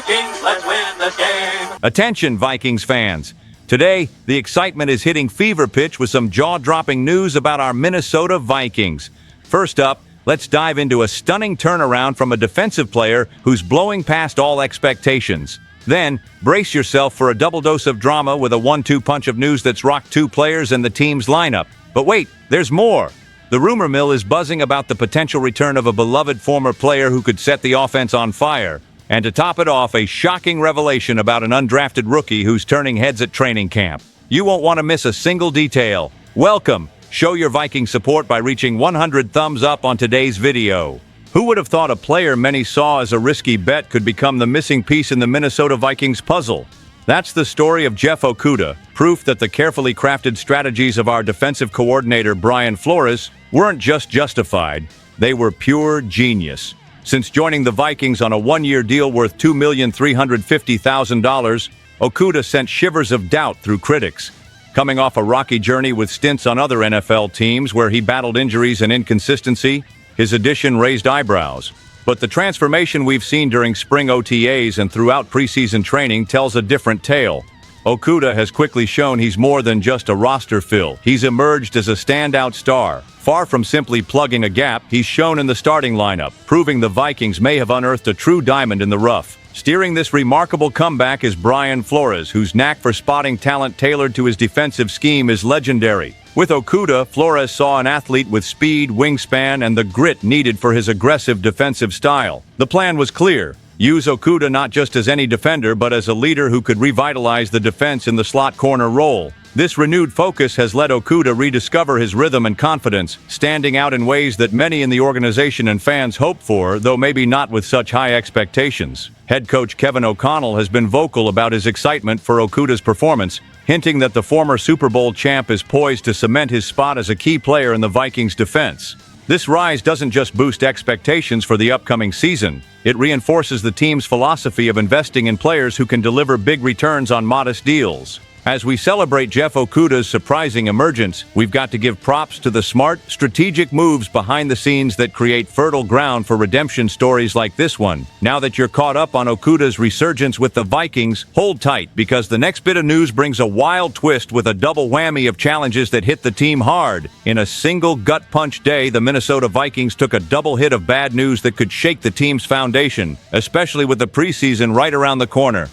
Vikings, let's win this game. Attention, Vikings fans. Today, the excitement is hitting fever pitch with some jaw-dropping news about our Minnesota Vikings. First up, let's dive into a stunning turnaround from a defensive player who's blowing past all expectations. Then, brace yourself for a double dose of drama with a 1-2 punch of news that's rocked two players in the team's lineup. But wait, there's more. The rumor mill is buzzing about the potential return of a beloved former player who could set the offense on fire. And to top it off, a shocking revelation about an undrafted rookie who's turning heads at training camp. You won't want to miss a single detail. Welcome! Show your Viking support by reaching 100 thumbs up on today's video. Who would have thought a player many saw as a risky bet could become the missing piece in the Minnesota Vikings puzzle? That's the story of Jeff Okudah, proof that the carefully crafted strategies of our defensive coordinator Brian Flores weren't just justified, they were pure genius. Since joining the Vikings on a one-year deal worth $2,350,000, Okudah sent shivers of doubt through critics. Coming off a rocky journey with stints on other NFL teams where he battled injuries and inconsistency, his addition raised eyebrows. But the transformation we've seen during spring OTAs and throughout preseason training tells a different tale. Okudah has quickly shown he's more than just a roster fill. He's emerged as a standout star. Far from simply plugging a gap, he's shown in the starting lineup, proving the Vikings may have unearthed a true diamond in the rough. Steering this remarkable comeback is Brian Flores, whose knack for spotting talent tailored to his defensive scheme is legendary. With Okudah, Flores saw an athlete with speed, wingspan, and the grit needed for his aggressive defensive style. The plan was clear. Use Okudah not just as any defender, but as a leader who could revitalize the defense in the slot corner role. This renewed focus has let Okudah rediscover his rhythm and confidence, standing out in ways that many in the organization and fans hoped for, though maybe not with such high expectations. Head coach Kevin O'Connell has been vocal about his excitement for Okudah's performance, hinting that the former Super Bowl champ is poised to cement his spot as a key player in the Vikings' defense. This rise doesn't just boost expectations for the upcoming season, it reinforces the team's philosophy of investing in players who can deliver big returns on modest deals. As we celebrate Jeff Okudah's surprising emergence, we've got to give props to the smart, strategic moves behind the scenes that create fertile ground for redemption stories like this one. Now that you're caught up on Okudah's resurgence with the Vikings, hold tight because the next bit of news brings a wild twist with a double whammy of challenges that hit the team hard. In a single gut punch day, the Minnesota Vikings took a double hit of bad news that could shake the team's foundation, especially with the preseason right around the corner.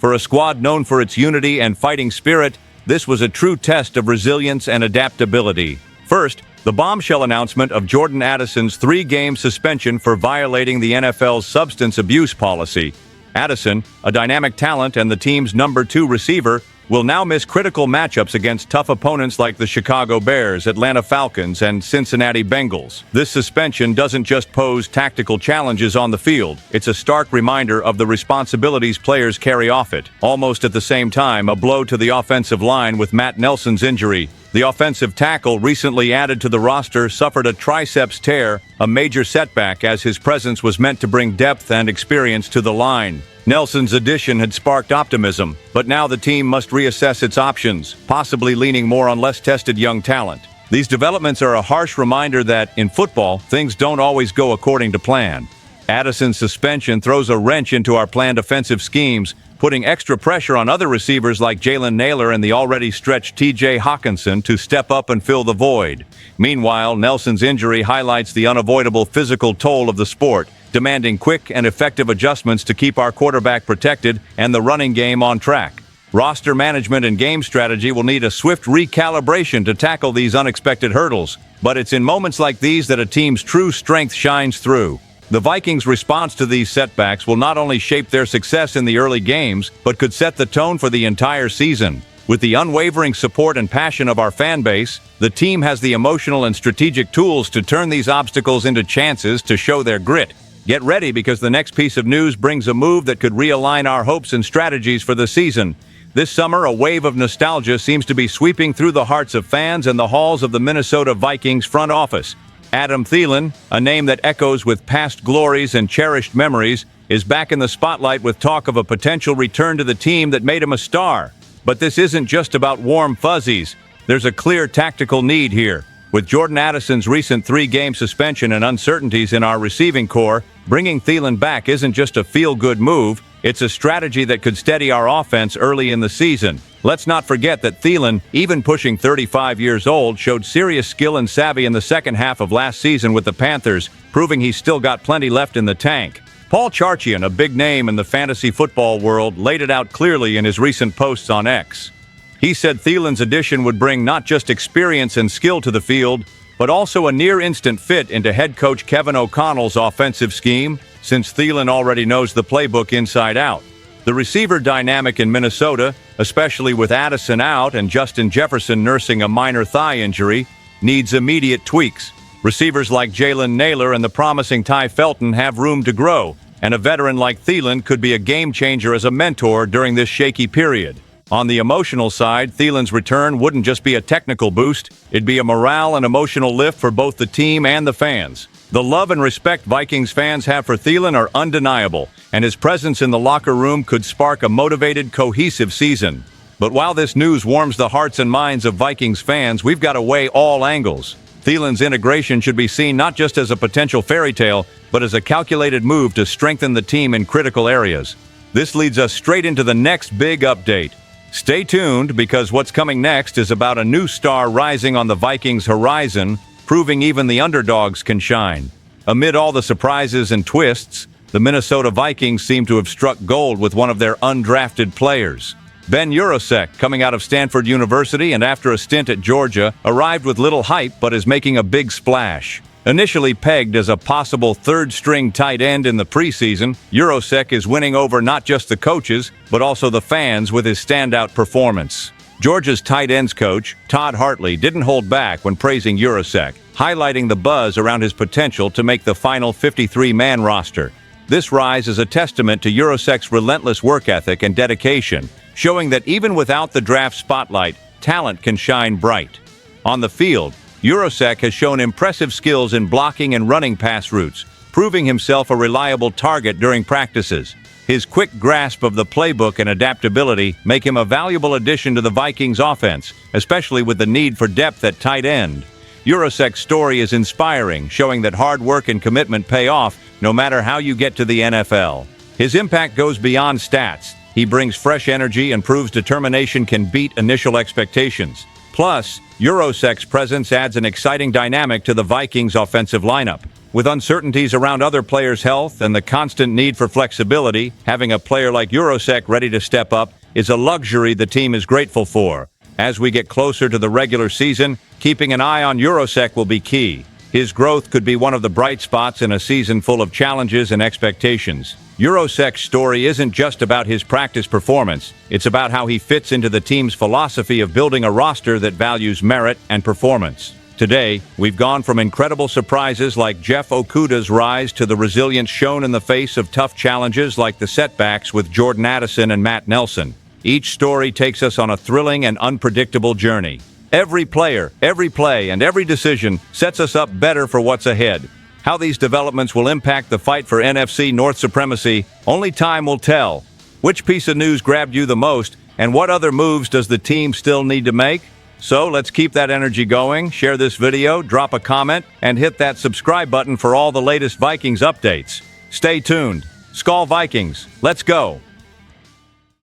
For a squad known for its unity and fighting spirit, this was a true test of resilience and adaptability. First, the bombshell announcement of Jordan Addison's 3-game suspension for violating the NFL's substance abuse policy. Addison, a dynamic talent and the team's number 2 receiver, will now miss critical matchups against tough opponents like the Chicago Bears, Atlanta Falcons, and Cincinnati Bengals. This suspension doesn't just pose tactical challenges on the field, it's a stark reminder of the responsibilities players carry off it. Almost at the same time, a blow to the offensive line with Matt Nelson's injury. The offensive tackle recently added to the roster suffered a triceps tear, a major setback as his presence was meant to bring depth and experience to the line. Nelson's addition had sparked optimism, but now the team must reassess its options, possibly leaning more on less tested young talent. These developments are a harsh reminder that, in football, things don't always go according to plan. Addison's suspension throws a wrench into our planned offensive schemes, putting extra pressure on other receivers like Jalen Nailor and the already stretched T.J. Hawkinson to step up and fill the void. Meanwhile, Nelson's injury highlights the unavoidable physical toll of the sport, demanding quick and effective adjustments to keep our quarterback protected and the running game on track. Roster management and game strategy will need a swift recalibration to tackle these unexpected hurdles, but it's in moments like these that a team's true strength shines through. The Vikings' response to these setbacks will not only shape their success in the early games, but could set the tone for the entire season. With the unwavering support and passion of our fan base, the team has the emotional and strategic tools to turn these obstacles into chances to show their grit. Get ready because the next piece of news brings a move that could realign our hopes and strategies for the season. This summer, a wave of nostalgia seems to be sweeping through the hearts of fans and the halls of the Minnesota Vikings front office. Adam Thielen, a name that echoes with past glories and cherished memories, is back in the spotlight with talk of a potential return to the team that made him a star. But this isn't just about warm fuzzies. There's a clear tactical need here. With Jordan Addison's recent 3-game suspension and uncertainties in our receiving core, bringing Thielen back isn't just a feel-good move, it's a strategy that could steady our offense early in the season. Let's not forget that Thielen, even pushing 35 years old, showed serious skill and savvy in the second half of last season with the Panthers, proving he's still got plenty left in the tank. Paul Charchian, a big name in the fantasy football world, laid it out clearly in his recent posts on X. He said Thielen's addition would bring not just experience and skill to the field, but also a near-instant fit into head coach Kevin O'Connell's offensive scheme, since Thielen already knows the playbook inside out. The receiver dynamic in Minnesota, especially with Addison out and Justin Jefferson nursing a minor thigh injury, needs immediate tweaks. Receivers like Jalen Naylor and the promising Ty Felton have room to grow, and a veteran like Thielen could be a game-changer as a mentor during this shaky period. On the emotional side, Thielen's return wouldn't just be a technical boost, it'd be a morale and emotional lift for both the team and the fans. The love and respect Vikings fans have for Thielen are undeniable, and his presence in the locker room could spark a motivated, cohesive season. But while this news warms the hearts and minds of Vikings fans, we've got to weigh all angles. Thielen's integration should be seen not just as a potential fairy tale, but as a calculated move to strengthen the team in critical areas. This leads us straight into the next big update. Stay tuned, because what's coming next is about a new star rising on the Vikings' horizon, proving even the underdogs can shine. Amid all the surprises and twists, the Minnesota Vikings seem to have struck gold with one of their undrafted players. Ben Urosek, coming out of Stanford University and after a stint at Georgia, arrived with little hype but is making a big splash. Initially pegged as a possible third-string tight end in the preseason, Urosek is winning over not just the coaches, but also the fans with his standout performance. Georgia's tight ends coach, Todd Hartley, didn't hold back when praising Urosek, highlighting the buzz around his potential to make the final 53-man roster. This rise is a testament to Urosek's relentless work ethic and dedication, showing that even without the draft spotlight, talent can shine bright. On the field, Urosek has shown impressive skills in blocking and running pass routes, proving himself a reliable target during practices. His quick grasp of the playbook and adaptability make him a valuable addition to the Vikings offense, especially with the need for depth at tight end. Urosek's story is inspiring, showing that hard work and commitment pay off no matter how you get to the NFL. His impact goes beyond stats. He brings fresh energy and proves determination can beat initial expectations. Plus, Urosek's presence adds an exciting dynamic to the Vikings' offensive lineup. With uncertainties around other players' health and the constant need for flexibility, having a player like Urosek ready to step up is a luxury the team is grateful for. As we get closer to the regular season, keeping an eye on Urosek will be key. His growth could be one of the bright spots in a season full of challenges and expectations. Urosek's story isn't just about his practice performance, it's about how he fits into the team's philosophy of building a roster that values merit and performance. Today, we've gone from incredible surprises like Jeff Okudah's rise to the resilience shown in the face of tough challenges like the setbacks with Jordan Addison and Matt Nelson. Each story takes us on a thrilling and unpredictable journey. Every player, every play, and every decision sets us up better for what's ahead. How these developments will impact the fight for NFC North supremacy, only time will tell. Which piece of news grabbed you the most, and what other moves does the team still need to make? So let's keep that energy going, share this video, drop a comment, and hit that subscribe button for all the latest Vikings updates. Stay tuned. SKOL Vikings, let's go!